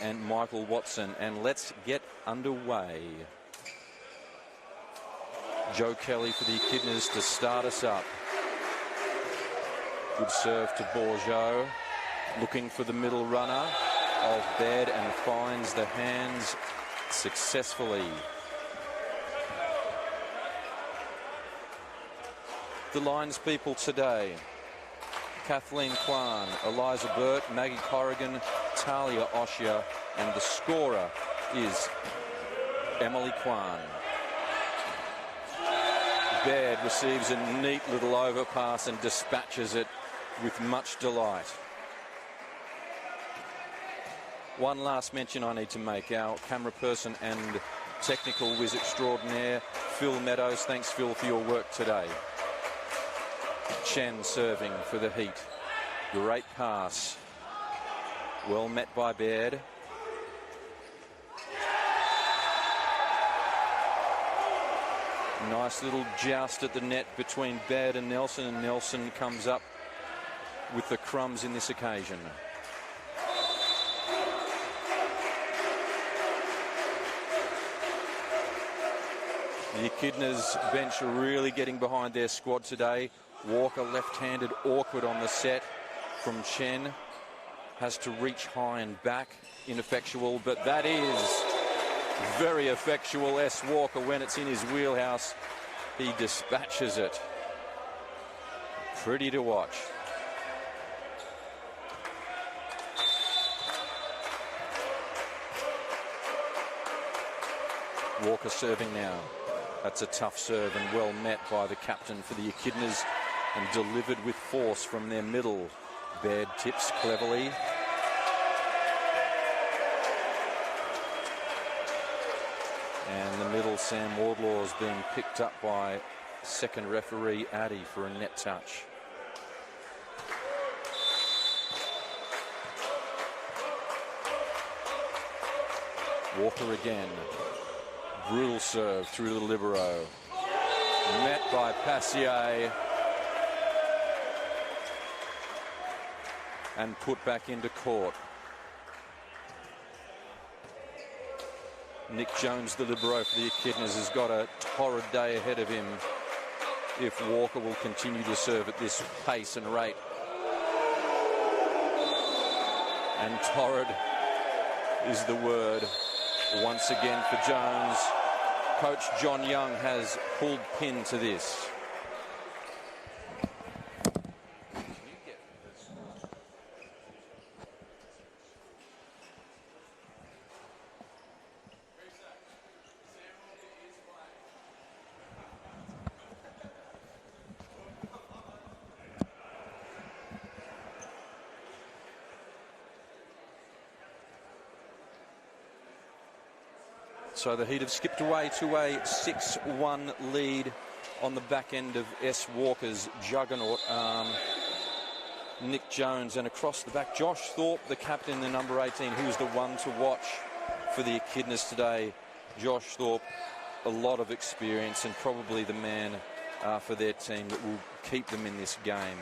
and Michael Watson, and let's get underway. Joe Kelly for the Echidnas to start us up. Good serve to Bourgeau, looking for the middle runner of Baird, and finds the hands successfully. The lines people today: Kathleen Kwan, Eliza Burt, Maggie Corrigan, Talia Oshia, and the scorer is Emily Kwan. Baird receives a neat little overpass and dispatches it with much delight. One last mention I need to make. Our camera person and technical whiz extraordinaire, Phil Meadows. Thanks, Phil, for your work today. Chen serving for the Heat. Great pass. Well met by Baird. Nice little joust at the net between Baird and Nelson comes up with the crumbs in this occasion. The Echidnas bench are really getting behind their squad today. Walker left-handed, awkward on the set from Chen. Has to reach high and back, ineffectual, but that is very effectual. S. Walker, when it's in his wheelhouse, he dispatches it. Pretty to watch. Walker serving now. That's a tough serve and well met by the captain for the Echidnas and delivered with force from their middle. Baird tips cleverly. And the middle, Sam Wardlaw, is being picked up by second referee Addy for a net touch. Walker again. Brutal serve through the libero. Met by Passier. And put back into court. Nick Jones, the libero for the Echidnas, has got a torrid day ahead of him if Walker will continue to serve at this pace and rate. And torrid is the word once again for Jones. Coach John Young has pulled pin to this. So the Heat have skipped away to a 6-1 lead on the back end of S. Walker's juggernaut arm. Nick Jones, and across the back, Josh Thorpe, the captain, the number 18, who's the one to watch for the Echidnas today. Josh Thorpe, a lot of experience and probably the man for their team that will keep them in this game.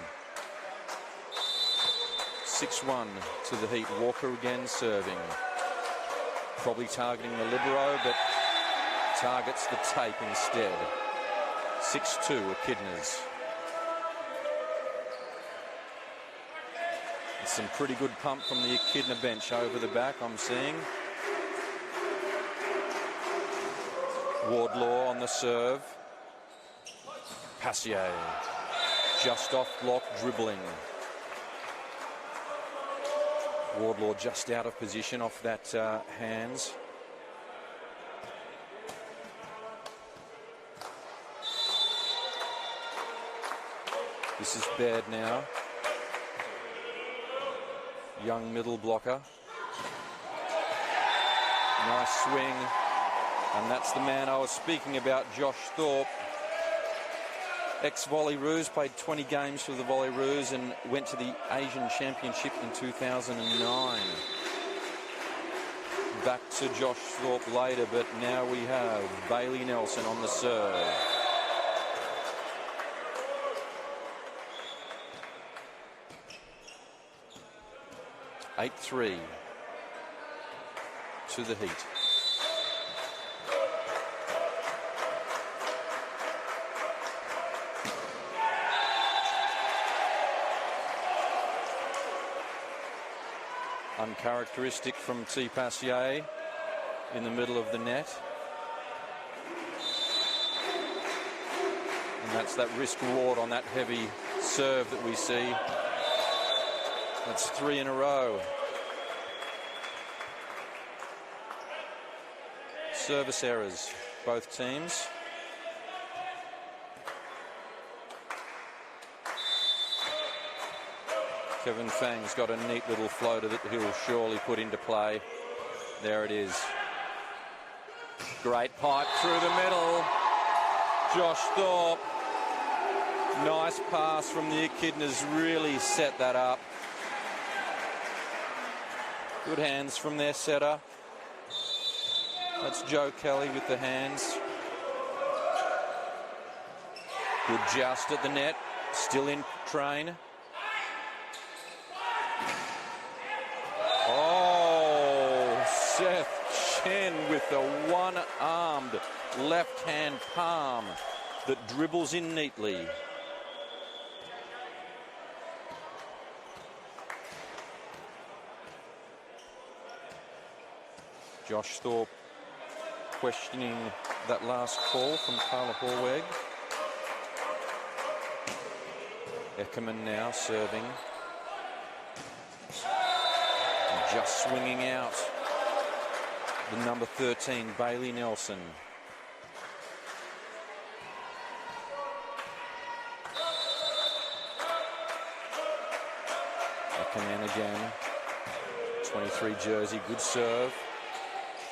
6-1 to the Heat. Walker again serving. Probably targeting the libero, but targets the tape instead. 6-2 Echidnas. Some pretty good pump from the Echidna bench over the back, I'm seeing. Wardlaw on the serve. Passier just off block, dribbling. Wardlaw just out of position off that hands. This is Baird now. Young middle blocker. Nice swing. And that's the man I was speaking about, Josh Thorpe. Ex-Volleyroos, played 20 games for the Volleyroos and went to the Asian Championship in 2009. Back to Josh Thorpe later, but now we have Bailey Nelson on the serve. to the heat. Uncharacteristic from T. Passier in the middle of the net. And that's that risk reward on that heavy serve that we see. That's 3 in a row. Service errors, both teams. Kevin Fang's got a neat little floater that he'll surely put into play. There it is. Great pipe through the middle. Josh Thorpe. Nice pass from the Echidnas, really set that up. Good hands from their setter. That's Joe Kelly with the hands. Good joust at the net. Still in train. Oh, Seth Chen with the one-armed left-hand palm that dribbles in neatly. Josh Thorpe questioning that last call from Carla Horweg. Eckerman now serving. And just swinging out the number 13, Bailey Nelson. Eckerman again. 23 jersey, good serve.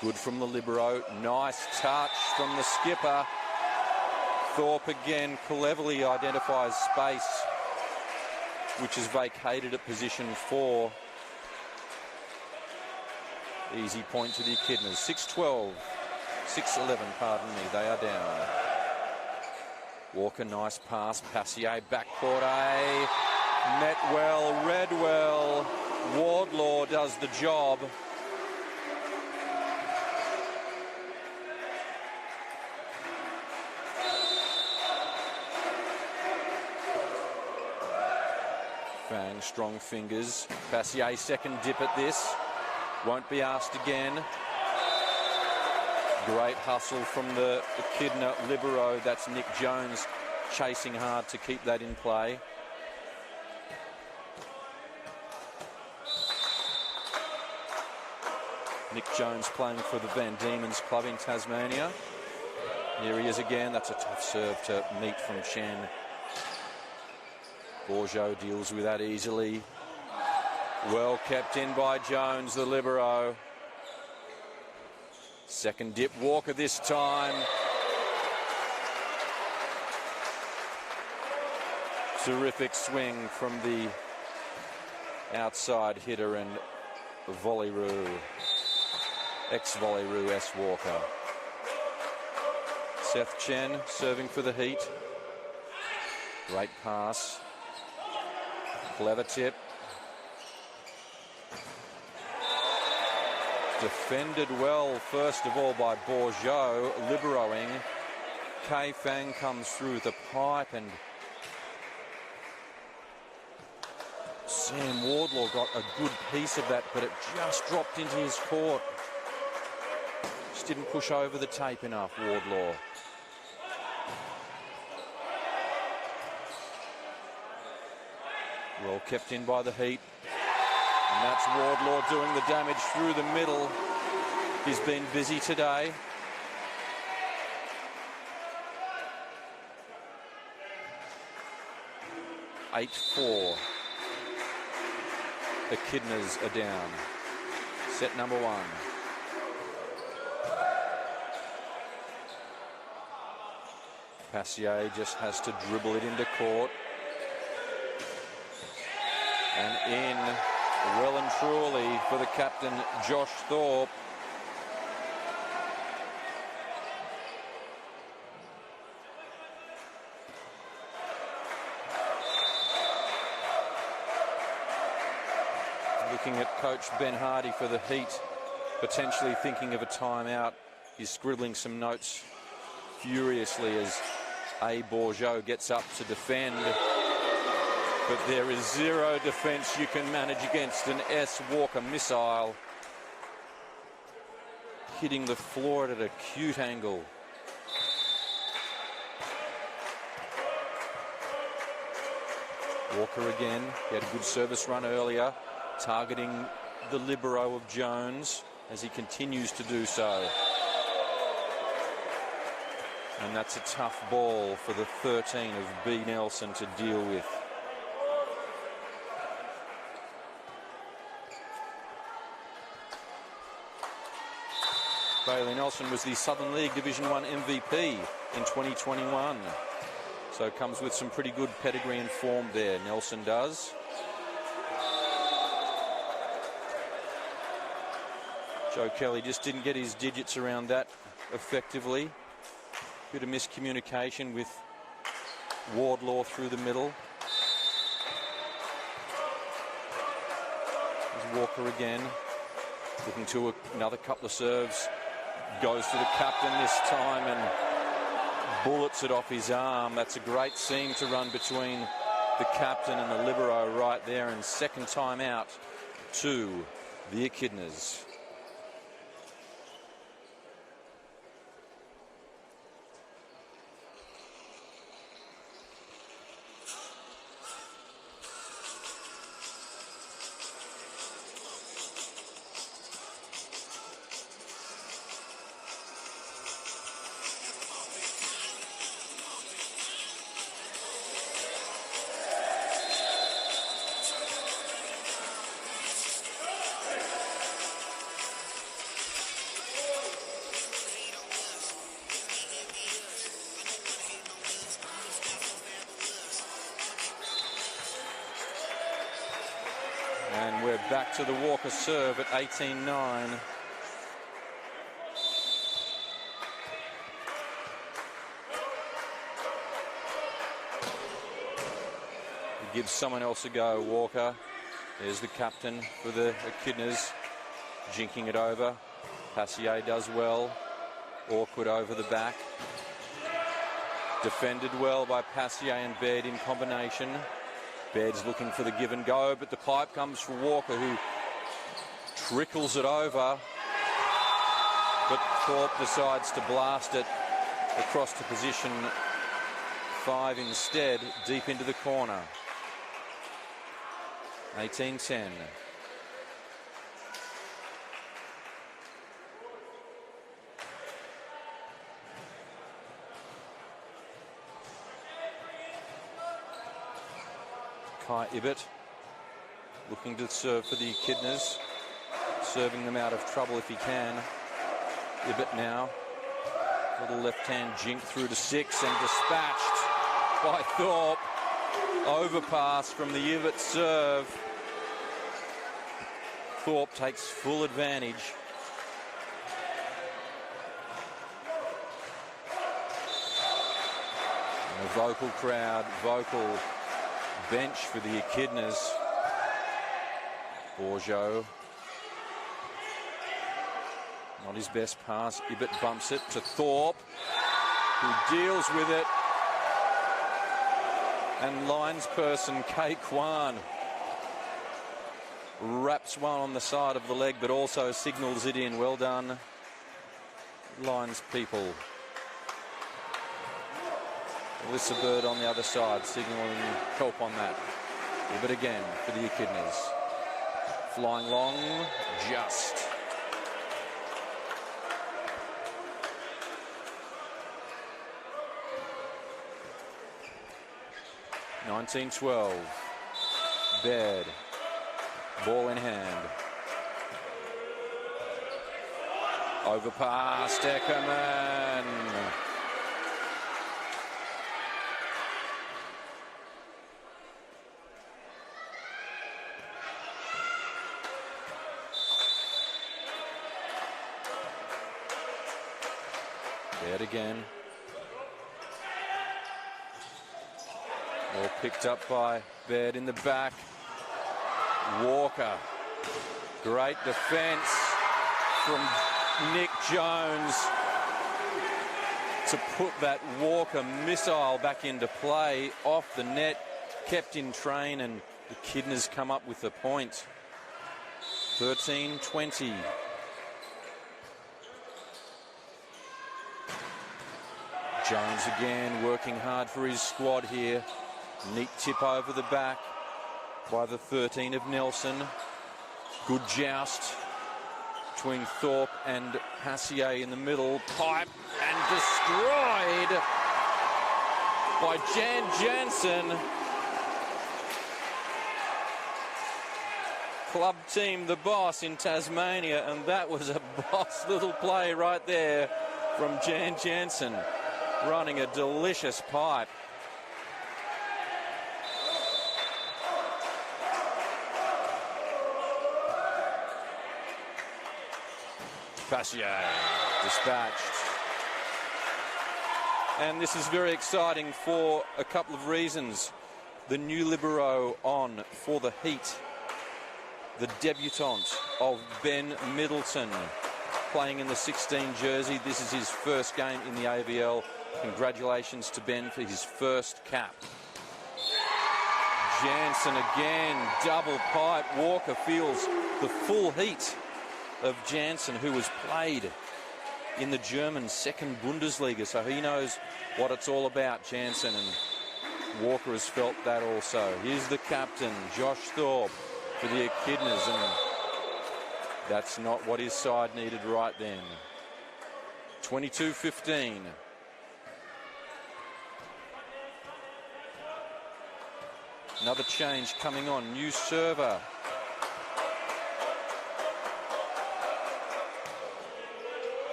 Good from the libero. Nice touch from the skipper. Thorpe again cleverly identifies space, which is vacated at position 4. Easy point to the Echidnas. 6-12. 6-11, pardon me. They are down. Walker, nice pass. Passier, backcourt A. Met well, read well. Wardlaw does the job. Fang, strong fingers. Passier, second dip at this. Won't be asked again. Great hustle from the Echidna libero. That's Nick Jones chasing hard to keep that in play. Nick Jones playing for the Van Diemen's Club in Tasmania. Here he is again. That's a tough serve to meet from Chen. Bourgeot deals with that easily. Well kept in by Jones, the libero. Second dip, Walker this time. Terrific swing from the outside hitter and volley-roo. Ex-volley-roo S. Walker. Seth Chen serving for the Heat. Great pass. Clever tip. Defended well, first of all, by Bourgeot, liberoing. Kei Fang comes through the pipe, and Sam Wardlaw got a good piece of that, but it just dropped into his court. Just didn't push over the tape enough, Wardlaw. Well kept in by the Heat. And that's Wardlaw doing the damage through the middle. He's been busy today. (8-4). The Echidnas are down. Set number 1. Passier just has to dribble it into court. And in, well and truly, for the captain, Josh Thorpe. Looking at coach Ben Hardy for the Heat. potentially thinking of a timeout. He's scribbling some notes furiously as A. Bourgeot gets up to defend. But there is zero defence you can manage against an S. Walker missile. Hitting the floor at an acute angle. Walker again. He had a good service run earlier, targeting the libero of Jones as he continues to do so. And that's a tough ball for the 13 of B. Nelson to deal with. Bailey Nelson was the Southern League Division 1 MVP in 2021. So comes with some pretty good pedigree and form there, Nelson does. Joe Kelly just didn't get his digits around that effectively. Bit of miscommunication with Wardlaw through the middle. There's Walker again, looking to another couple of serves. Goes to the captain this time and bullets it off his arm. That's a great seam to run between the captain and the libero right there. And second time out to the Echidnas. And we're back to the Walker serve at 18-9. He gives someone else a go, Walker. There's the captain for the Echidnas, jinking it over. Passier does well. Awkward over the back. Defended well by Passier and Baird in combination. Baird's looking for the give and go, but the pipe comes from Walker, who trickles it over. But Thorpe decides to blast it across to position 5 instead, deep into the corner. 18-10. Kai Ibbett looking to serve for the Echidnas, serving them out of trouble if he can. Ibbett now, little left-hand jink through to 6 and dispatched by Thorpe. Overpass from the Ibbett serve. Thorpe takes full advantage. And a vocal crowd, vocal bench for the Echidnas. Bourgeot. Not his best pass. Ibbett bumps it to Thorpe, who deals with it. And linesperson Kay Kwan wraps one on the side of the leg, but also signals it in. Well done, lines people. Alyssa Bird on the other side, signalling help on that. Ibbett again for the Echidnas. Flying long, just. (19-12). Baird, ball in hand. Overpass, Eckerman. Baird again. All picked up by Baird in the back. Walker. Great defence from Nick Jones to put that Walker missile back into play, off the net, kept in train, and the Echidnas come up with the point. 13-20. Jones again working hard for his squad here. Neat tip over the back by the 13 of Nelson. Good joust between Thorpe and Hassier in the middle. Pipe and destroyed by Jan Jansen. Club team the boss in Tasmania, and that was a boss little play right there from Jan Jansen, running a delicious pipe. Fassier dispatched. And this is very exciting for a couple of reasons. The new libero on for the Heat, the debutant of Ben Middleton, playing in the 16 jersey. This is his first game in the AVL. Congratulations to Ben for his first cap. Jansen again, double pipe. Walker feels the full heat of Jansen, who was played in the German second Bundesliga, so he knows what it's all about, Jansen, and Walker has felt that also. Here's the captain, Josh Thorpe, for the Echidnas, and that's not what his side needed right then. 22-15. Another change coming on, new server.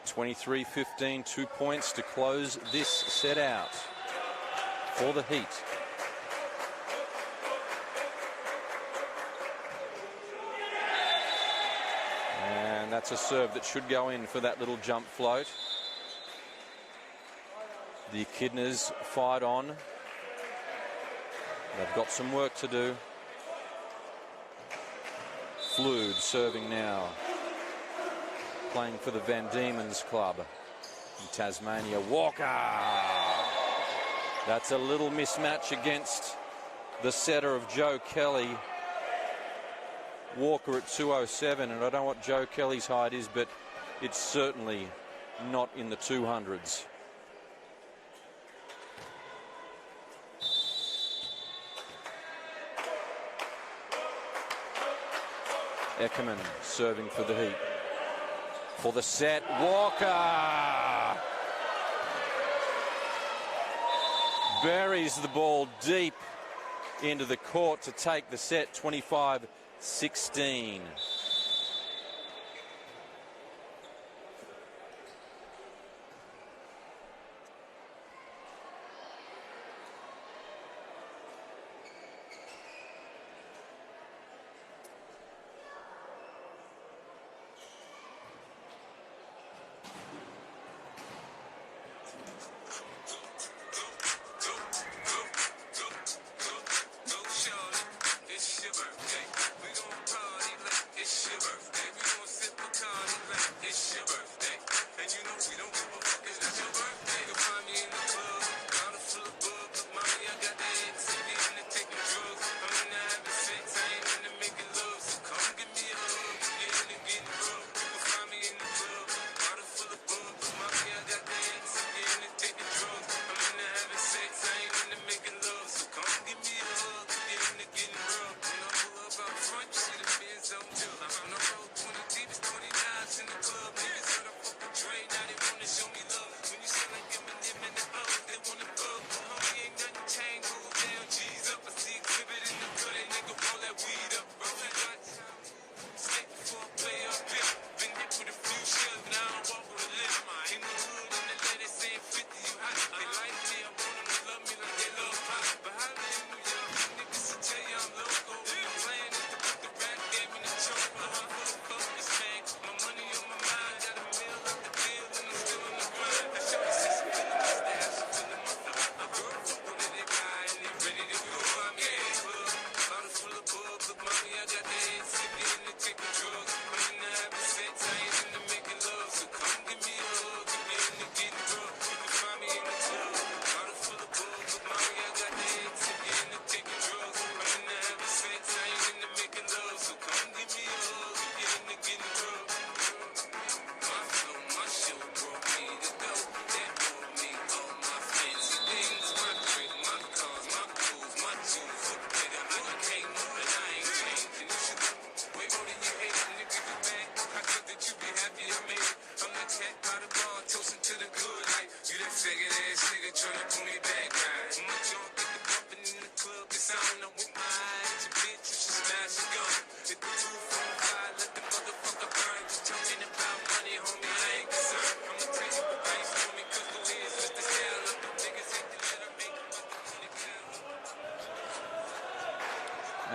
(23-15), 2 points to close this set out for the Heat. And that's a serve that should go in for that little jump float. The Echidnas fired on. They've got some work to do. Flood serving now, playing for the Van Diemen's Club in Tasmania. Walker! That's a little mismatch against the setter of Joe Kelly. Walker at 207, and I don't know what Joe Kelly's height is, but it's certainly not in the 200s. Eckerman serving for the Heat. For the set, Walker buries the ball deep into the court to take the set. 25-16.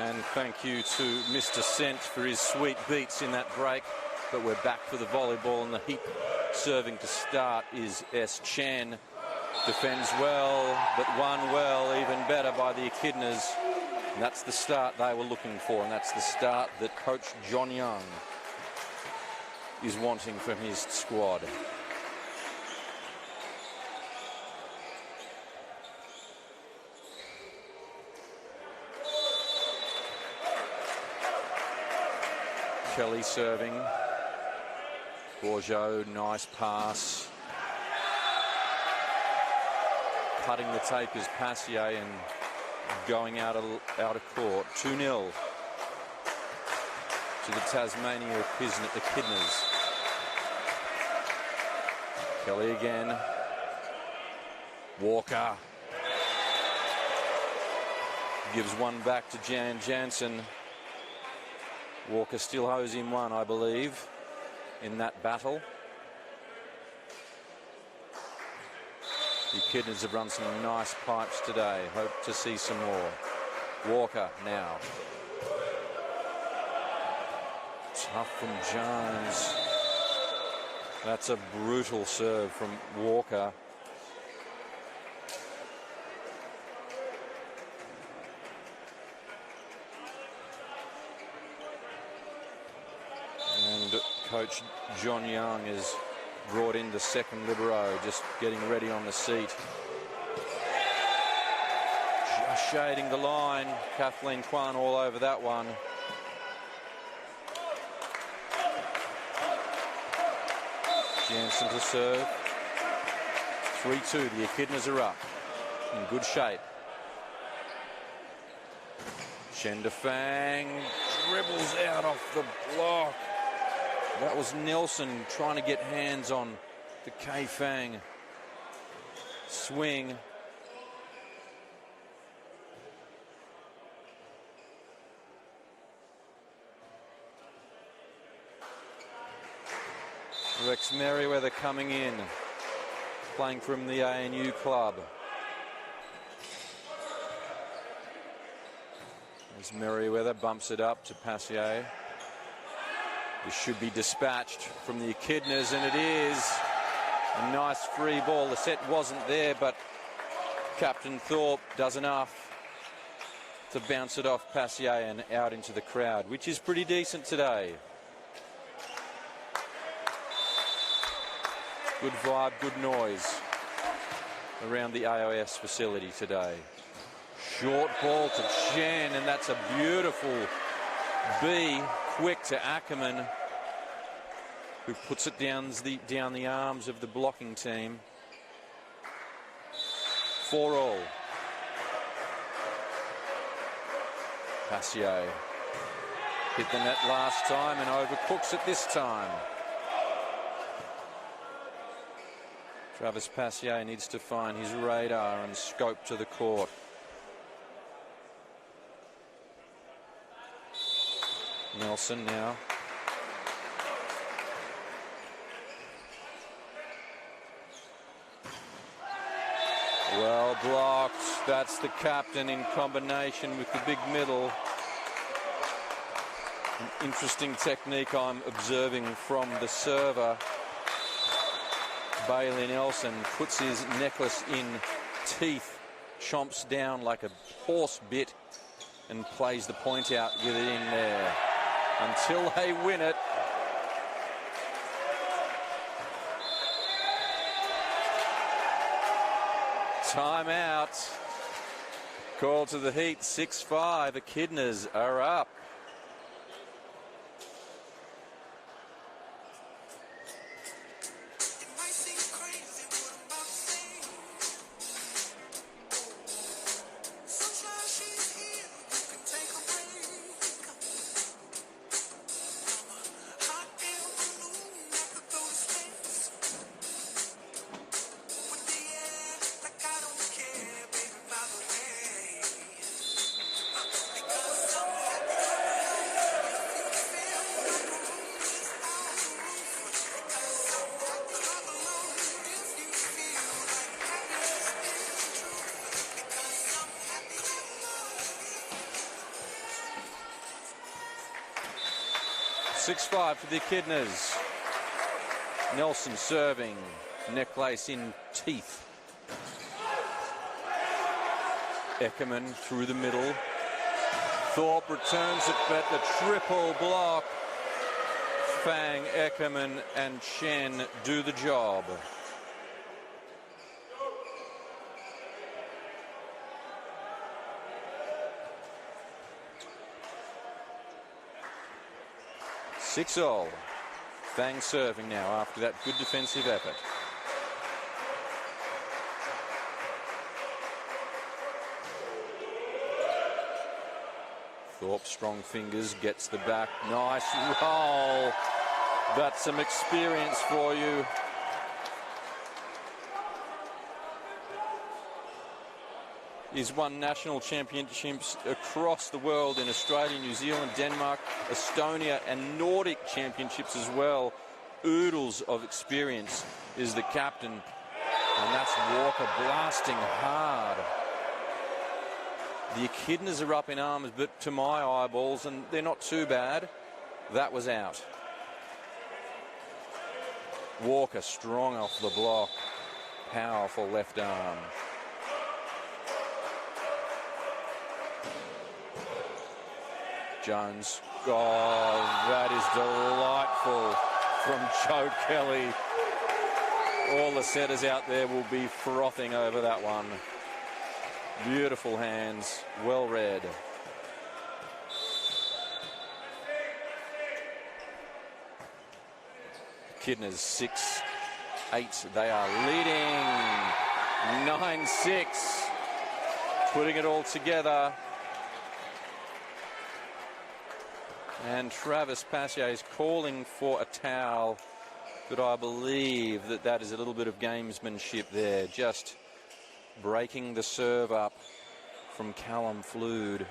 And thank you to Mr. Sent for his sweet beats in that break. But we're back for the volleyball, and the heat serving to start is S. Chen. Defends well, but won well, even better by the Echidnas. And that's the start they were looking for, and that's the start that Coach John Young is wanting from his squad. Kelly serving. Bourgeot, nice pass. Cutting the tape is Passier and going out of court. 2-0 to the Tasmania Echidnas. Kelly again. Walker gives one back to Jan Jansen. Walker still owes him one, I believe, in that battle. The Echidnas have run some nice pipes today. Hope to see some more. Walker now. Tough from Jones. That's a brutal serve from Walker. And Coach John Young is brought in the second libero, just getting ready on the seat. Just shading the line. Kathleen Kwan all over that one. Jansen to serve. 3-2. The Echidnas are up. In good shape. Shendafang dribbles out off the block. That was Nelson trying to get hands on the Kei Fang swing. Rex Merriweather coming in, playing from the ANU club. As Merriweather bumps it up to Passier. This should be dispatched from the Echidnas, and it is. A nice free ball. The set wasn't there, but Captain Thorpe does enough to bounce it off Passier and out into the crowd, which is pretty decent today. Good vibe, good noise around the AIS facility today. Short ball to Chen, and that's a beautiful B. Quick to Ackerman, who puts it down the arms of the blocking team. 4-all. Passier hit the net last time and overcooks it this time. Travis Passier needs to find his radar and scope to the court. Nelson now. Well blocked. That's the captain in combination with the big middle. An interesting technique I'm observing from the server. Bailey Nelson puts his necklace in teeth, chomps down like a horse bit, and plays the point out with it in there until they win it. Timeout. Call to the Heat. 6-5. Echidnas are up. 6-5 for the Echidnas. Nelson serving. Necklace in teeth. Eckerman through the middle. Thorpe returns it, but the triple block. Fang, Eckerman and Chen do the job. Six all. Fang serving now after that good defensive effort. Thorpe, strong fingers, gets the back. Nice roll. That's some experience for you. He's won national championships across the world in Australia, New Zealand, Denmark, Estonia and Nordic championships as well. Oodles of experience is the captain. And that's Walker blasting hard. The Echidnas are up in arms, but to my eyeballs, and they're not too bad, that was out. Walker strong off the block. Powerful left arm. Jones. Oh, that is delightful from Joe Kelly. All the setters out there will be frothing over that one. Beautiful hands, well read. Echidnas 6-8. They are leading 9-6. Putting it all together. And Travis Passier is calling for a towel, but I believe that that is a little bit of gamesmanship there. Just breaking the serve up from Callum Flood.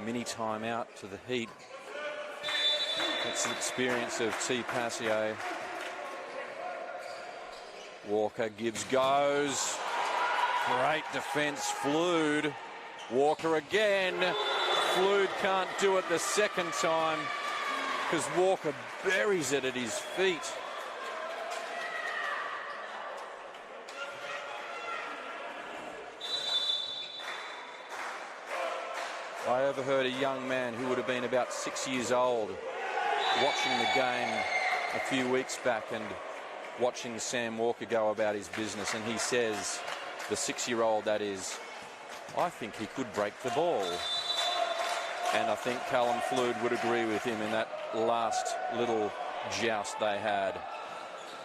Mini timeout to the Heat. That's the experience of T. Passier. Walker, Gibbs goes. Great defence, Flood. Walker again. Flood can't do it the second time because Walker buries it at his feet. I overheard a young man who would have been about 6 years old watching the game a few weeks back and watching Sam Walker go about his business, and he says, the 6-year-old that is, I think he could break the ball. And I think Callum Flood would agree with him in that last little joust they had.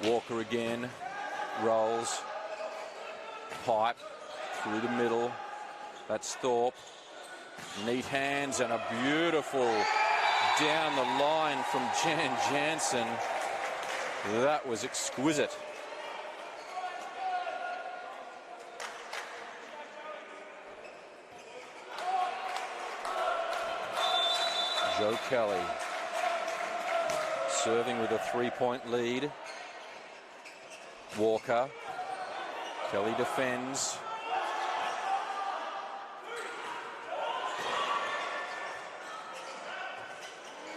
Walker again, rolls, pipe through the middle. That's Thorpe. Neat hands and a beautiful down the line from Jan Jansen. That was exquisite. Joe Kelly serving with a 3-point lead. Walker. Kelly defends.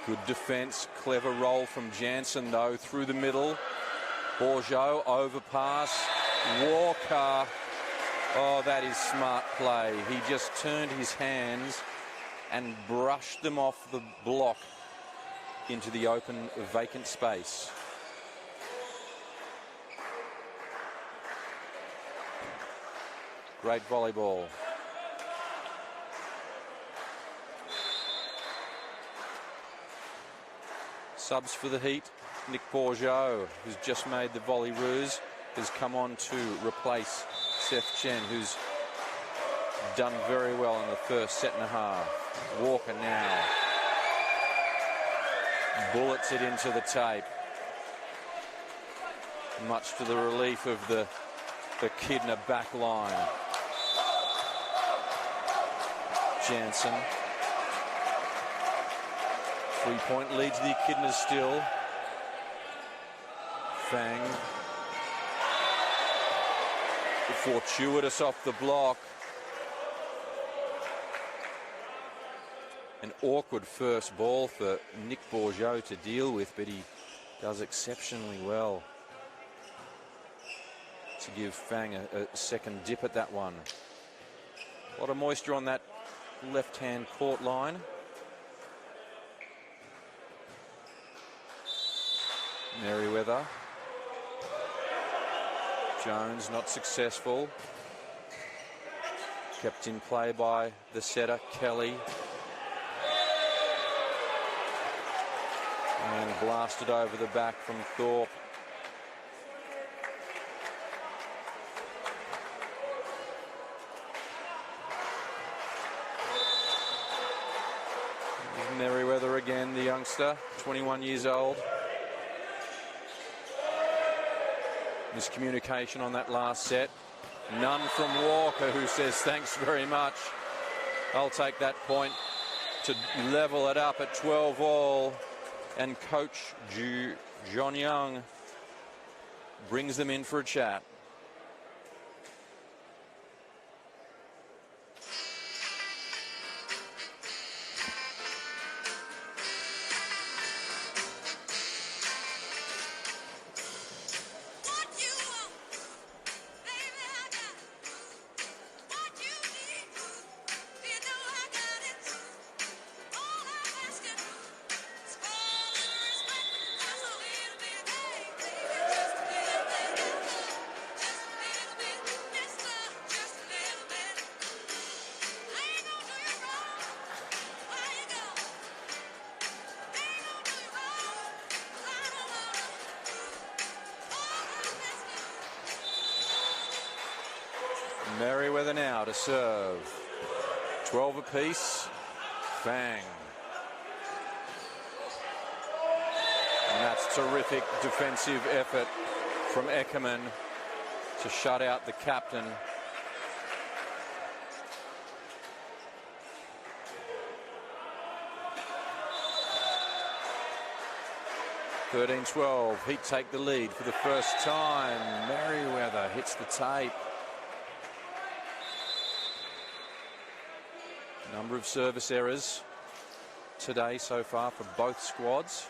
Good defense. Clever roll from Jansen, though, through the middle. Bourgeot, overpass. Walker. Oh, that is smart play. He just turned his hands and brushed them off the block into the open, vacant space. Great volleyball. Subs for the Heat. Nick Bourgeot, who's just made the volley ruse, has come on to replace Seth Chen, who's done very well in the first set and a half. Walker now bullets it into the tape, much to the relief of the Echidna back line. Jansen. 3-point lead to the Echidnas still. Fang. Fortuitous off the block. an awkward first ball for Nick Bourgeot to deal with, but he does exceptionally well to give Fang a second dip at that one. A lot of moisture on that left-hand court line. Merriweather. Jones not successful. Kept in play by the setter, Kelly. And blasted over the back from Thorpe. Merriweather again, the youngster, 21 years old. Miscommunication on that last set. None from Walker, who says thanks very much. I'll take that point to level it up at 12 all. And coach John Young brings them in for a chat. Merriweather now to serve. 12 apiece. Fang. And that's terrific defensive effort from Eckerman to shut out the captain. (13-12). Heat take the lead for the first time. Merriweather hits the tape. Number of service errors today so far for both squads.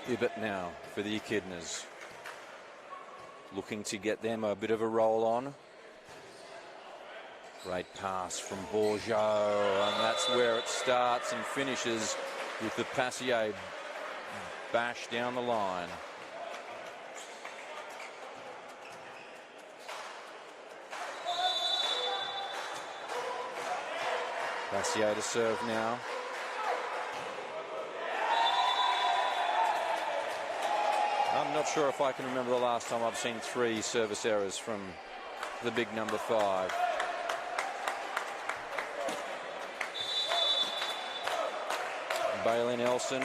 Ibbott now for the Echidnas. Looking to get them a bit of a roll on. Great pass from Bourgeot, and that's where it starts and finishes with the Passier bash down the line. Passier to serve now. I'm not sure if I can remember the last time I've seen 3 service errors from the big number 5. Bailey Nelson,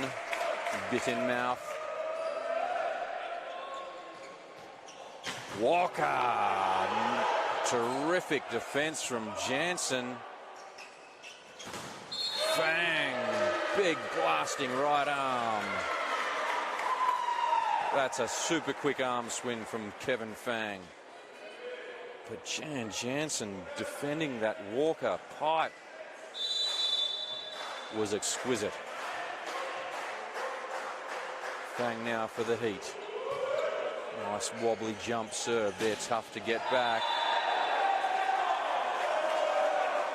bit in mouth. Walker, terrific defense from Jansen. Fang, big blasting right arm. That's a super quick arm swing from Kevin Fang. But Jansen defending that Walker pipe was exquisite. Fang now for the Heat. Nice wobbly jump serve there, tough to get back.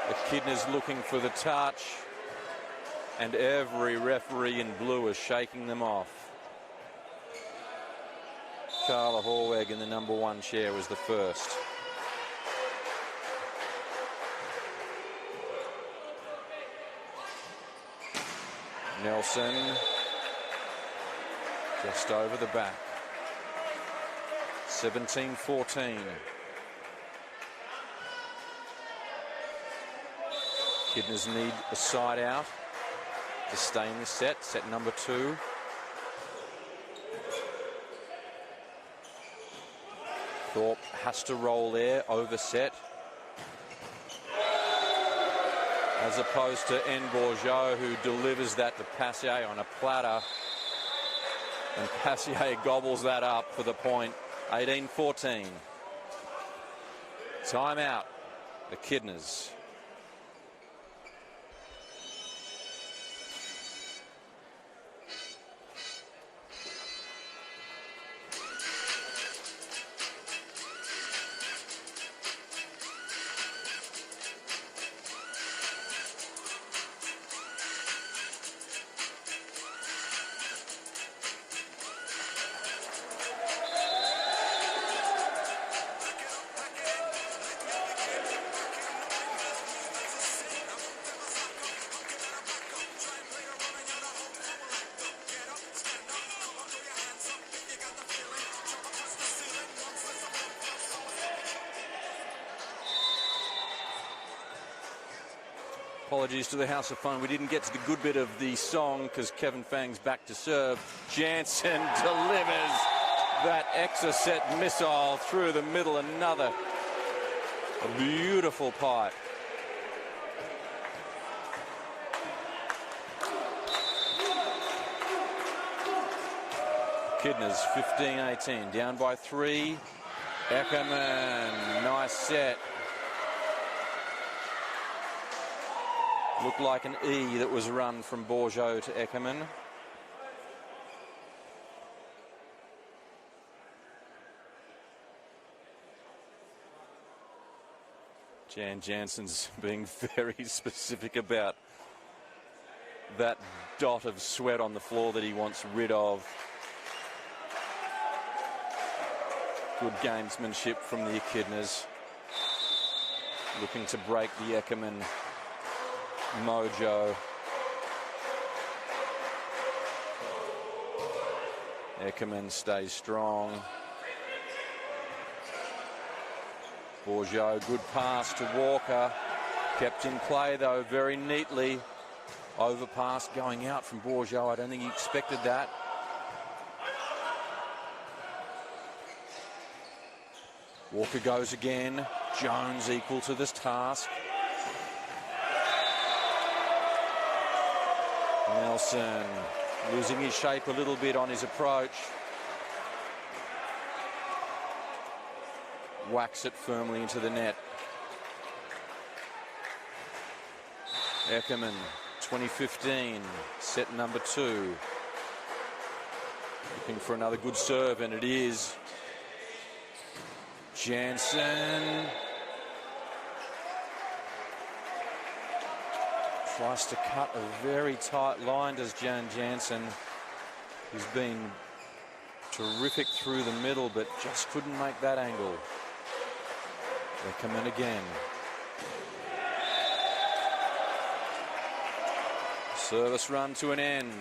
Echidnas looking for the touch. And every referee in blue is shaking them off. Carla Horweg in the number 1 chair was the first. Nelson just over the back. 17-14. Echidnas need a side out to stay in the set. Set number 2. Thorpe has to roll there, over set. As opposed to N. Bourgeot, who delivers that to Passier on a platter. And Passier gobbles that up for the point. 18-14. Timeout. Echidnas. Apologies to the House of Fun. We didn't get to the good bit of the song because Kevin Fang's back to serve. Jansen delivers that Exocet missile through the middle. Another beautiful pipe. Echidnas 15-18, down by 3. Eckerman, nice set. Looked like an E that was run from Bourgeot to Eckerman. Jan Jansen's being very specific about that dot of sweat on the floor that he wants rid of. Good gamesmanship from the Echidnas. Looking to break the Eckerman mojo. Eckerman stays strong. Bourgeot, good pass to Walker. Kept in play though very neatly. Overpass going out from Bourgeot. I don't think he expected that. Walker goes again. Jones equal to this task. Nelson losing his shape a little bit on his approach. Whacks it firmly into the net. Eckerman, 2015, set number 2. Looking for another good serve, and it is. Jansen tries to cut a very tight line, does Jan Jansen. He's been terrific through the middle, but just couldn't make that angle. Eckerman again. Service run to an end.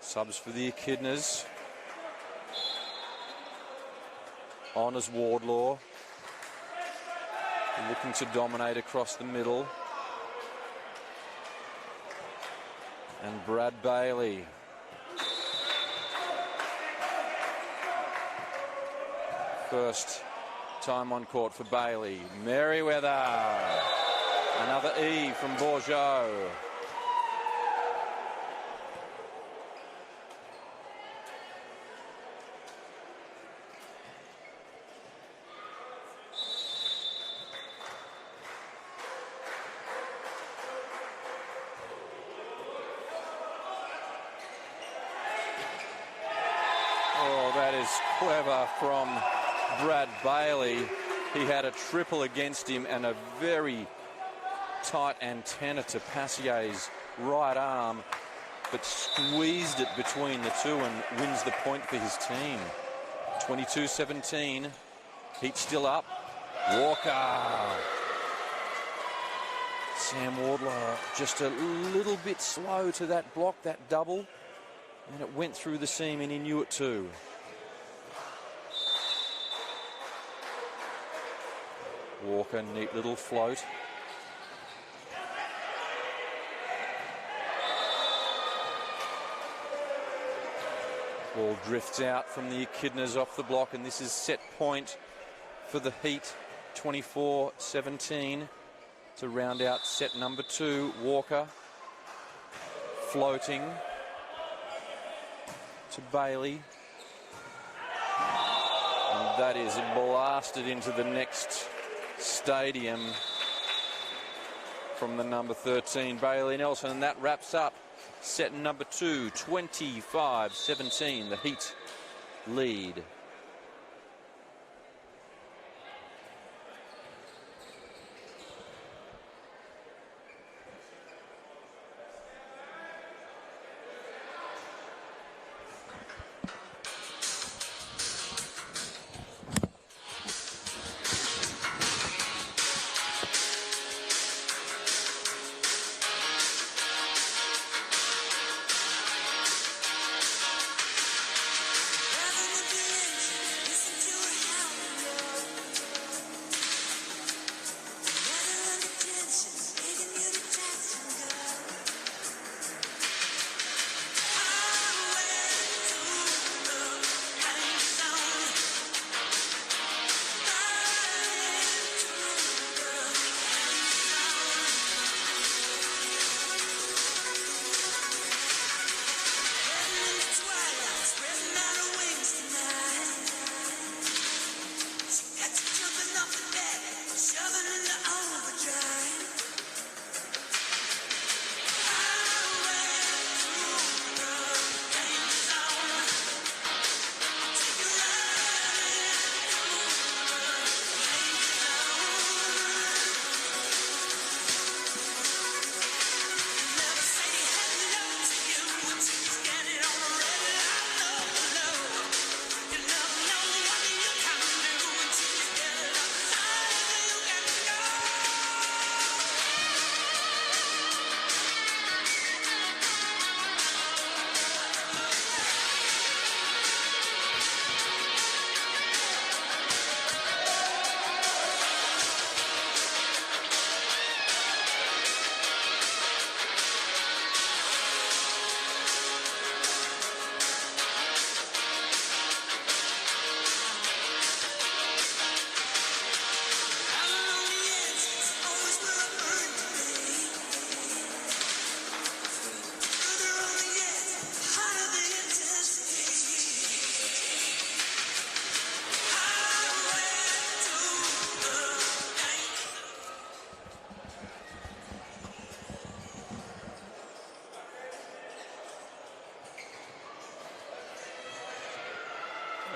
Subs for the Echidnas. On as Wardlaw. Looking to dominate across the middle. And Brad Bailey. First time on court for Bailey. Merriweather. Another E from Bourgeot. Oh, that is clever from Brad Bailey. He had a triple against him and a very tight antenna to Passier's right arm, but squeezed it between the two and wins the point for his team. 22-17. Heat still up. Walker. Sam Wardlaw just a little bit slow to that block, that double, and it went through the seam and he knew it too. Walker, neat little float. Ball drifts out from the Echidnas off the block, and this is set point for the Heat. 24-17 to round out set number 2. Walker floating to Bailey. And that is blasted into the next stadium from the number 13, Bailey Nelson. And that wraps up set number 2, 25-17, the Heat lead.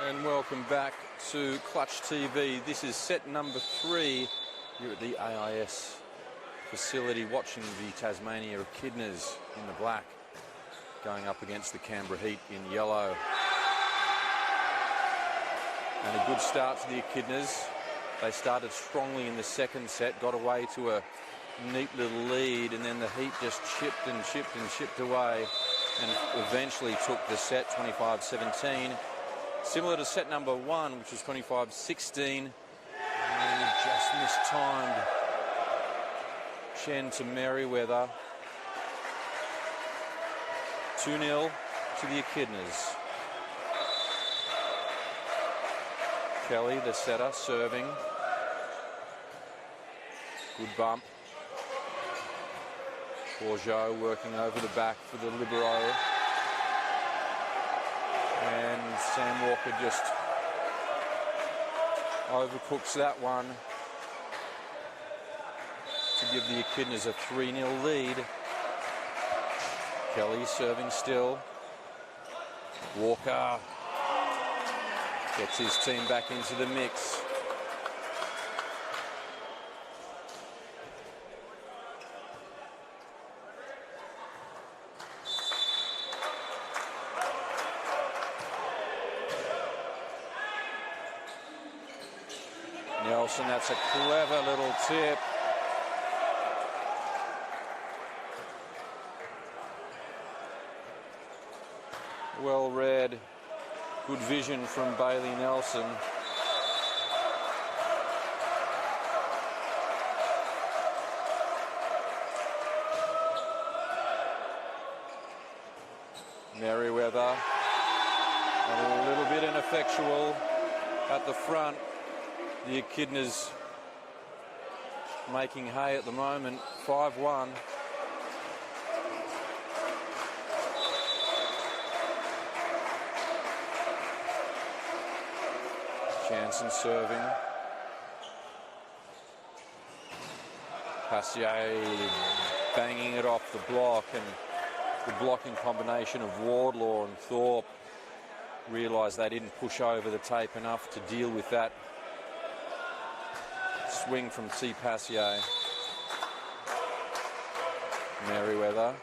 And welcome back to Clutch TV. This is set number 3 here at the AIS facility, watching the Tasmania Echidnas in the black going up against the Canberra Heat in yellow. And a good start to the Echidnas. They started strongly in the second set, got away to a neat little lead, and then the Heat just chipped and chipped and chipped away and eventually took the set 25-17. Similar to set number 1, which was 25-16. And just mistimed Chen to Merriweather. 2-0 to the Echidnas. Kelly, the setter, serving. Good bump. Bourgeot working over the back for the libero. And Sam Walker just overcooks that one to give the Echidnas a 3-0 lead. Kelly serving still. Walker gets his team back into the mix. Nelson, that's a clever little tip. Well read. Good vision from Bailey Nelson. Merriweather, a little bit ineffectual at the front. The Echidnas making hay at the moment, 5-1. Jansen serving. Passier banging it off the block, and the blocking combination of Wardlaw and Thorpe realised they didn't push over the tape enough to deal with that swing from T. Passier. Merriweather.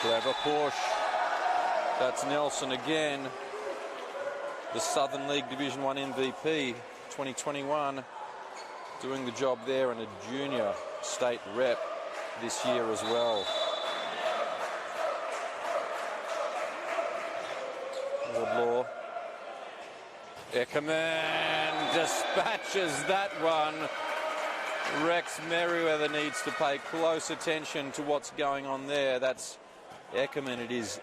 Clever push. That's Nelson again. The Southern League Division 1 MVP 2021. Doing the job there, and a junior state rep this year as well. Wardlaw. Eckerman dispatches that one. Rex Merriweather needs to pay close attention to what's going on there. That's Eckerman at his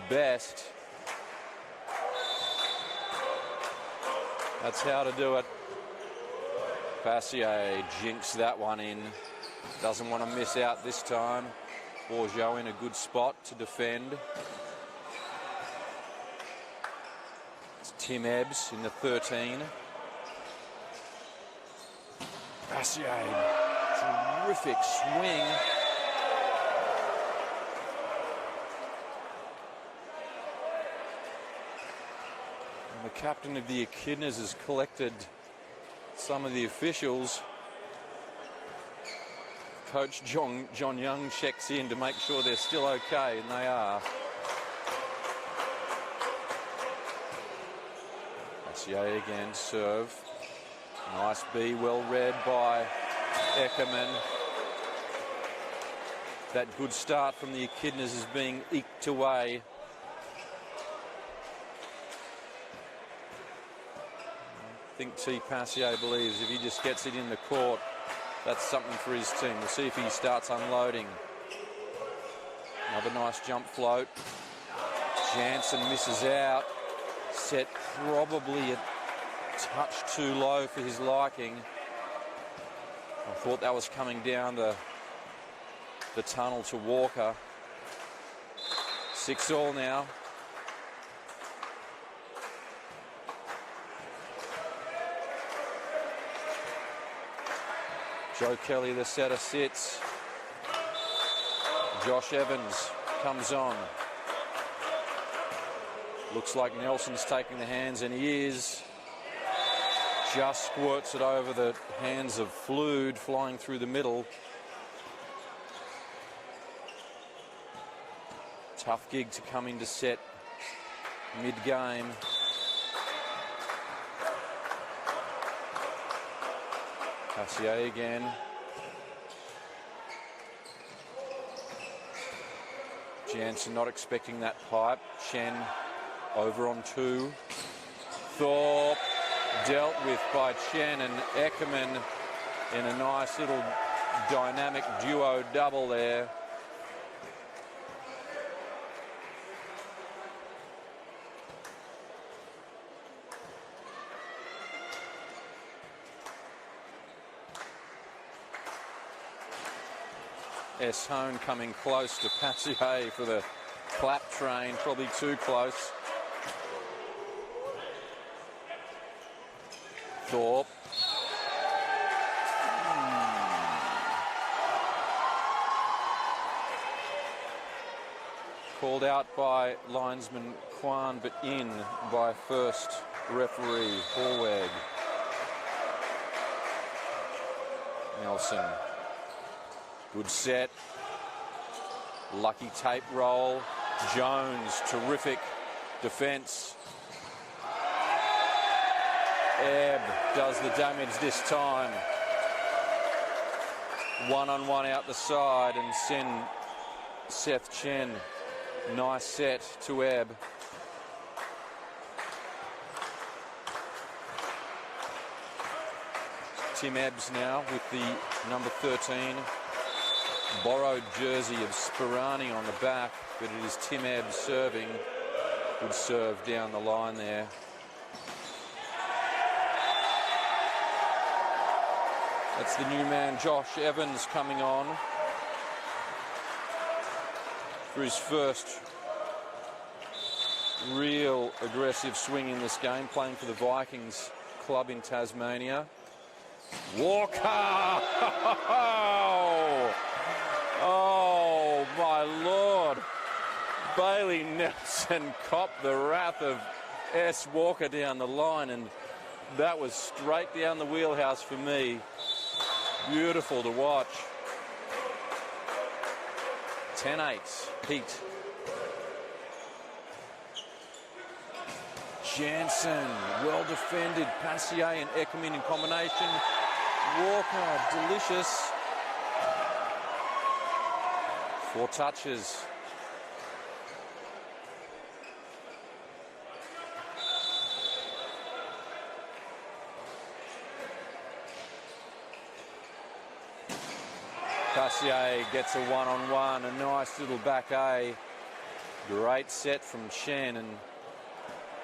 best. That's how to do it. Passier jinks that one in. Doesn't want to miss out this time. Bourgeot in a good spot to defend. It's Tim Ebbs in the 13. Passier, terrific swing. And the captain of the Echidnas has collected some of the officials. Coach John Young checks in to make sure they're still okay, and they are. Passier again, serve. Nice B, well read by Eckerman. That good start from the Echidnas is being eked away. I think T. Passier believes if he just gets it in the court, that's something for his team. We'll see if he starts unloading. Another nice jump float. Jansen misses out. Set probably a touch too low for his liking. I thought that was coming down the tunnel to Walker. 6-all now. Joe Kelly, the setter, sits. Josh Evans comes on. Looks like Nelson's taking the hands, and he is. Just squirts it over the hands of Flood, flying through the middle. Tough gig to come into set mid-game. Passier again. Jansen not expecting that pipe. Chen over on 2. Thorpe dealt with by Chen, and Eckerman in a nice little dynamic duo double there. S. Hone coming close to Passier for the clap train, probably too close. Thorpe. Called out by linesman Kwan, but in by first referee Horweg. Nelson. Good set. Lucky tape roll. Jones, terrific defence. Ebb does the damage this time. One-on-one out the side, and send Seth Chen. Nice set to Ebb. Tim Ebbs now with the number 13. Borrowed jersey of Spirani on the back, but it is Tim Ebbs serving. Good serve down the line there. That's the new man, Josh Evans, coming on for his first real aggressive swing in this game, playing for the Vikings club in Tasmania. Walker! Oh, my Lord. Bailey Nelson copped the wrath of S. Walker down the line, and that was straight down the wheelhouse for me. Beautiful to watch. 10-8, Heat. Jansen, well defended. Passier and Eckerman in combination. Walker, delicious. 4 touches. Passier gets a one-on-one, a nice little back A. Great set from Chen, and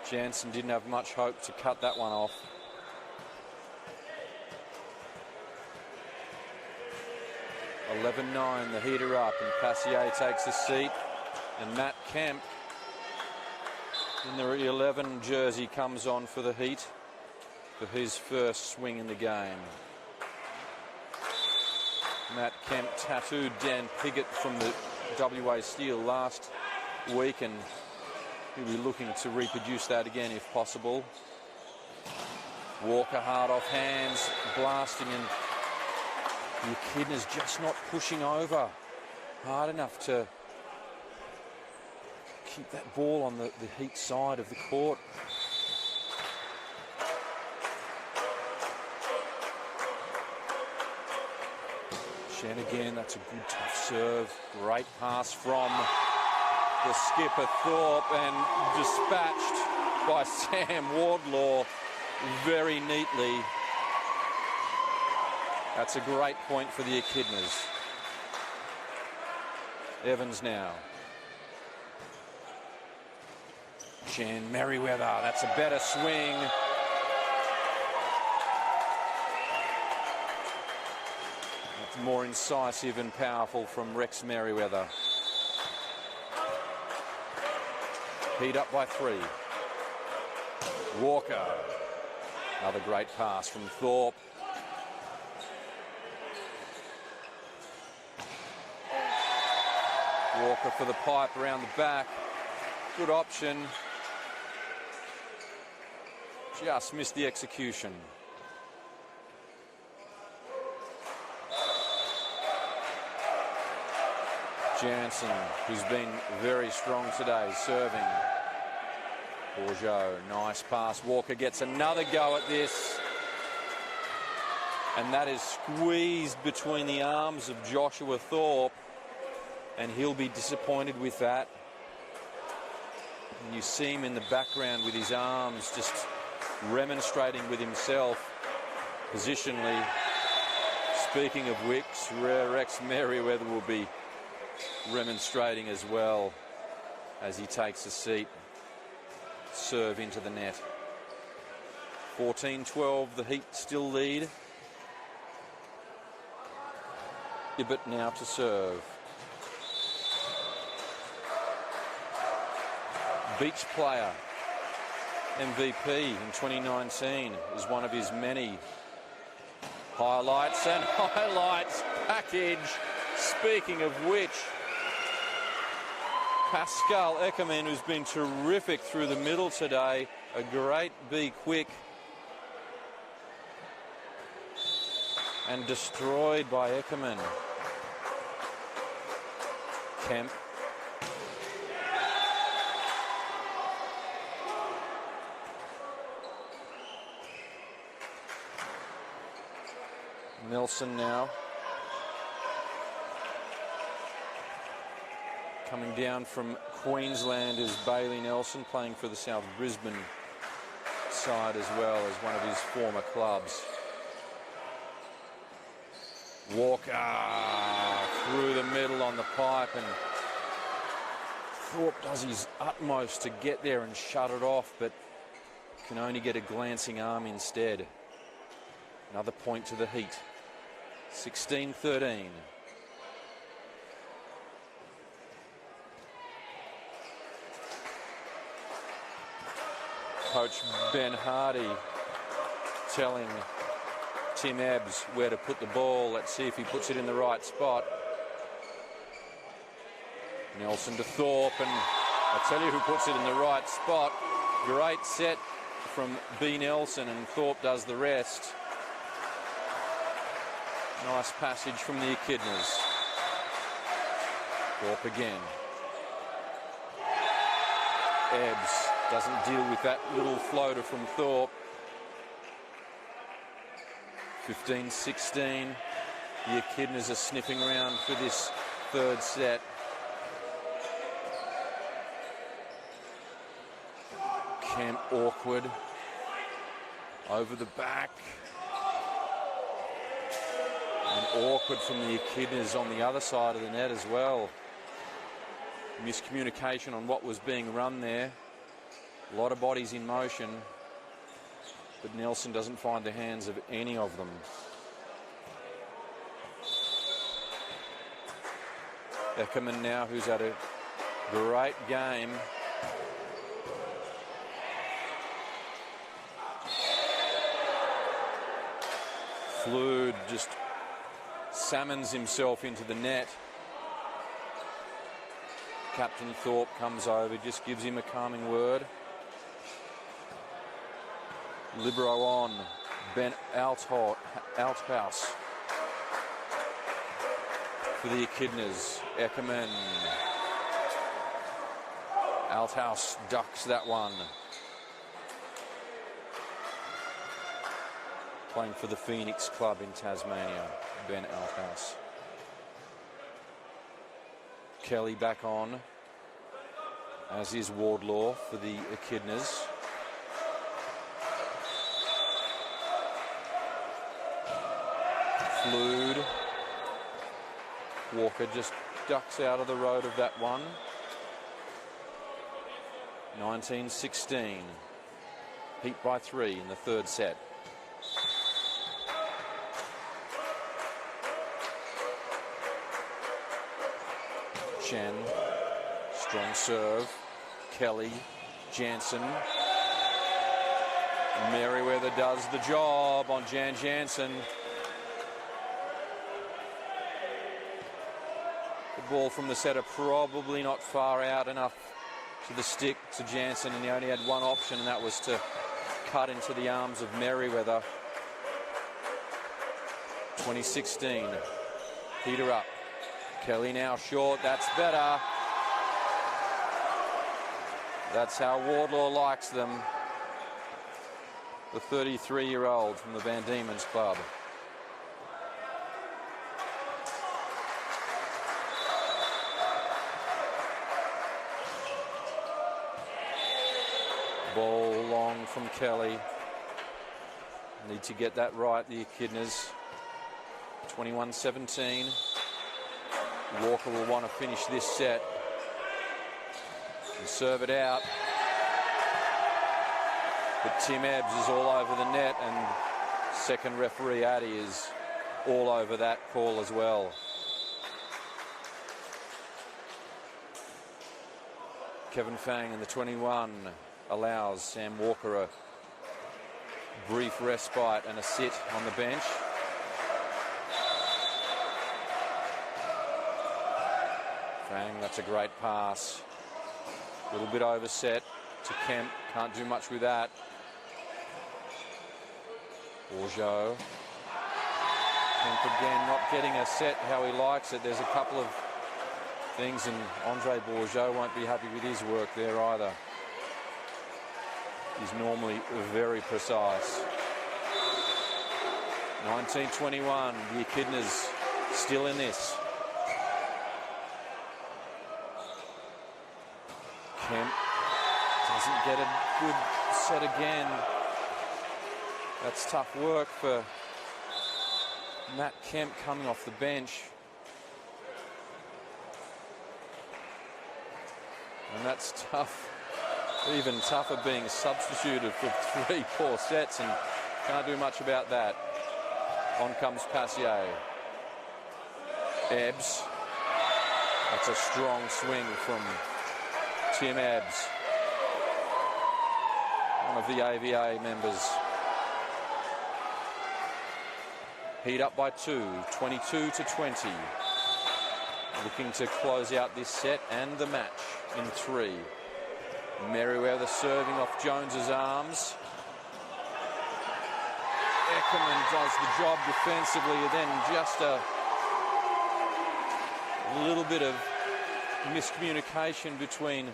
Jansen didn't have much hope to cut that one off. (11-9), the Heat are up, and Passier takes a seat, and Matt Kemp in the 11 jersey comes on for the Heat for his first swing in the game. Matt Kemp tattooed Dan Piggott from the WA Steel last week, and he'll be looking to reproduce that again if possible. Walker hard off hands, blasting, and the Echidnas just not pushing over hard enough to keep that ball on the Heat side of the court. Shen again, that's a good tough serve. Great pass from the skipper Thorpe, and dispatched by Sam Wardlaw very neatly. That's a great point for the Echidnas. Evans now. Shen Merriweather, that's a better swing. That's more incisive and powerful from Rex Merriweather. Heat up by 3. Walker. Another great pass from Thorpe. Walker for the pipe around the back. Good option. Just missed the execution. Jansen, who's been very strong today, serving. Bourgeau, nice pass. Walker gets another go at this. And that is squeezed between the arms of Joshua Thorpe. And he'll be disappointed with that. And you see him in the background with his arms just remonstrating with himself positionally. Speaking of Wicks, Rex Merriweather will be remonstrating as well as he takes a seat. Serve into the net. 14-12, the Heat still lead. Ibbott now to serve. Beach player, MVP in 2019 is one of his many highlights and highlights package. Speaking of which, Pascal Eckerman, who's been terrific through the middle today, a great be quick, and destroyed by Eckerman. Kemp. Nelson now. Coming down from Queensland is Bailey Nelson, playing for the South Brisbane side as well as one of his former clubs. Walker through the middle on the pipe, and Thorpe does his utmost to get there and shut it off, but can only get a glancing arm instead. Another point to the Heat. 16-13. Coach Ben Hardy telling Tim Ebbs where to put the ball. Let's see if he puts it in the right spot. Nelson to Thorpe, and I tell you who puts it in the right spot. Great set from B. Nelson, and Thorpe does the rest. Nice passage from the Echidnas. Thorpe again. Ebbs doesn't deal with that little floater from Thorpe. 15-16. The Echidnas are sniffing around for this third set. Kemp awkward. Over the back. And awkward from the Echidnas on the other side of the net as well. Miscommunication on what was being run there. A lot of bodies in motion, but Nelson doesn't find the hands of any of them. Eckerman now, who's had a great game. Flood just salmons himself into the net. Captain Thorpe comes over, just gives him a calming word. Libero on. Ben Althouse for the Echidnas. Eckerman. Althouse ducks that one. Playing for the Phoenix Club in Tasmania, Ben Althouse. Kelly back on, as is Wardlaw for the Echidnas. Flood. Walker just ducks out of the road of that one. 19-16. Heat by 3 in the third set. Chen, strong serve. Kelly, Jansen. Merriweather does the job on Jan Jansen. The ball from the setter probably not far out enough to the stick to Jansen, and he only had one option, and that was to cut into the arms of Merriweather. 2016. Heater up. Kelly now short, that's better. That's how Wardlaw likes them. The 33-year-old from the Van Diemen's Club. Ball long from Kelly. Need to get that right, the Echidnas. 21-17. Walker will want to finish this set and serve it out. But Tim Ebbs is all over the net, and second referee Addy is all over that call as well. Kevin Fang in the 21 allows Sam Walker a brief respite and a sit on the bench. Fang, that's a great pass. A little bit overset to Kemp. Can't do much with that. Bourgeot. Kemp again not getting a set how he likes it. There's a couple of things, and Andre Bourgeot won't be happy with his work there either. He's normally very precise. 19-21. The Echidnas still in this. Kemp doesn't get a good set again. That's tough work for Matt Kemp coming off the bench. And that's tough. Even tougher being substituted for 3 poor sets, and can't do much about that. On comes Passier. Ebbs. That's a strong swing from Tim Ebbs. one of the AVA members. Heat up by 2, 22-20. Looking to close out this set and the match in 3. Merriweather serving off Jones's arms. Eckerman does the job defensively, and then just a little bit of miscommunication between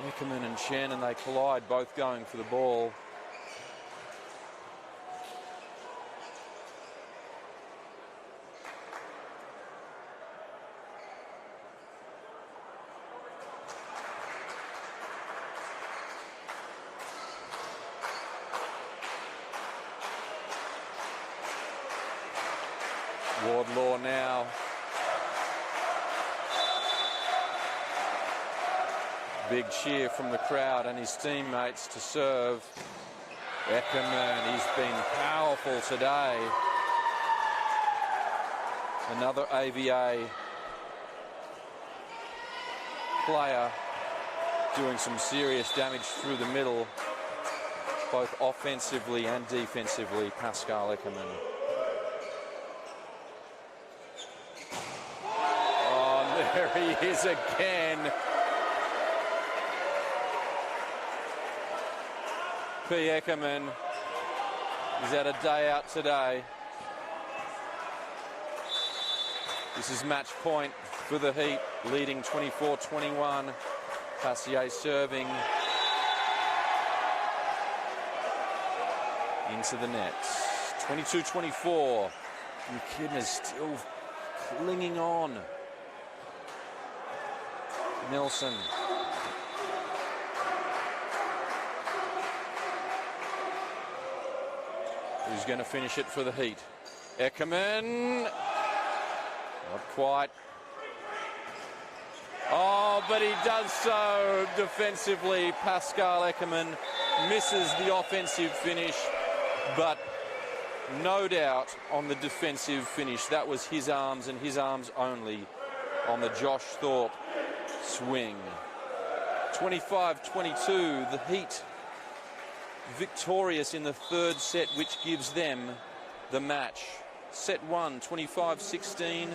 Eckerman and Chen, and they collide, both going for the ball. Wardlaw now. Big cheer from the crowd and his teammates to serve. Eckerman, he's been powerful today. Another AVA player doing some serious damage through the middle, both offensively and defensively, Pascal Eckerman. There he is again. P. Eckerman, he's had a day out today. This is match point for the Heat, leading 24-21. Passier serving into the nets. 22-24. Echidnas still clinging on. Nelson. Who's going to finish it for the Heat? Eckerman. Not quite. Oh, but he does so defensively. Pascal Eckerman misses the offensive finish, but no doubt on the defensive finish. That was his arms and his arms only on the Josh Thorpe swing. 25-22, the Heat victorious in the third set, which gives them the match. Set 1, 25-16.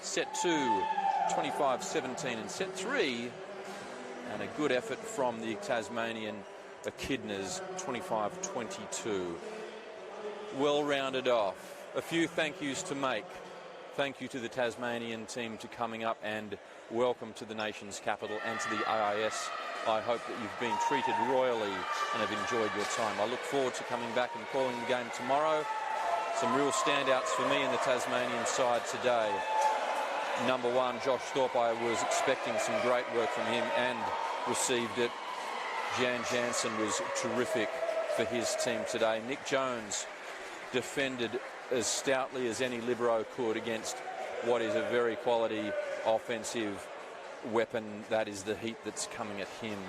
Set 2, 25-17. And set 3, and a good effort from the Tasmanian Echidnas, 25-22. Well rounded off. A few thank yous to make. Thank you to the Tasmanian team to coming up, and welcome to the nation's capital and to the AIS. I hope that you've been treated royally and have enjoyed your time. I look forward to coming back and calling the game tomorrow. Some real standouts for me in the Tasmanian side today. Number 1, Josh Thorpe. I was expecting some great work from him and received it. Jan Jansen was terrific for his team today. Nick Jones defended as stoutly as any libero could against what is a very quality offensive weapon, that is the Heat that's coming at him.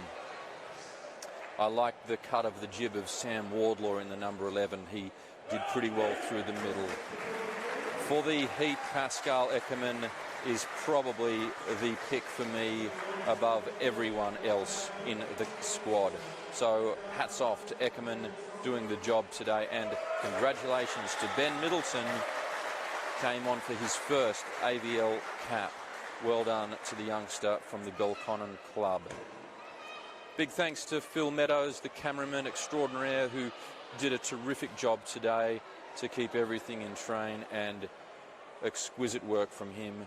I like the cut of the jib of Sam Wardlaw in the number 11. He did pretty well through the middle. For the Heat, Pascal Eckerman is probably the pick for me above everyone else in the squad. So hats off to Eckerman doing the job today, and congratulations to Ben Middleton, came on for his first AVL cap. Well done to the youngster from the Belconnen club. Big thanks to Phil Meadows, the cameraman extraordinaire, who did a terrific job today to keep everything in train, and exquisite work from him.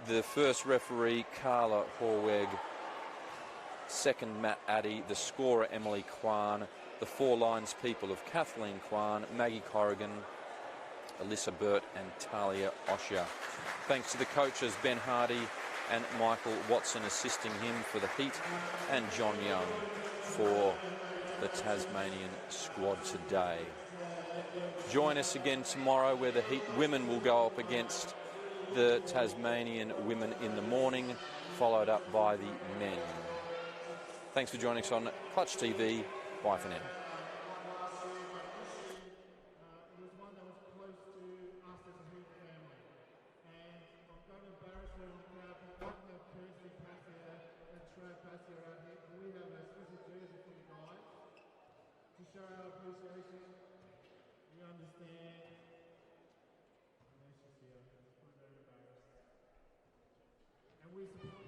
The first referee, Carla Horweg. Second, Matt Addy. The scorer, Emily Kwan. The four lines people of Kathleen Kwan, Maggie Corrigan, Alyssa Burt and Talia Osher. Thanks to the coaches, Ben Hardy and Michael Watson, assisting him for the Heat, and John Young for the Tasmanian squad today. Join us again tomorrow, where the Heat women will go up against the Tasmanian women in the morning, followed up by the men. Thanks for joining us on Clutch TV. Bye for now. We have a special jersey for the show our appreciation. We understand. And that's just here. It's very embarrassed. And we support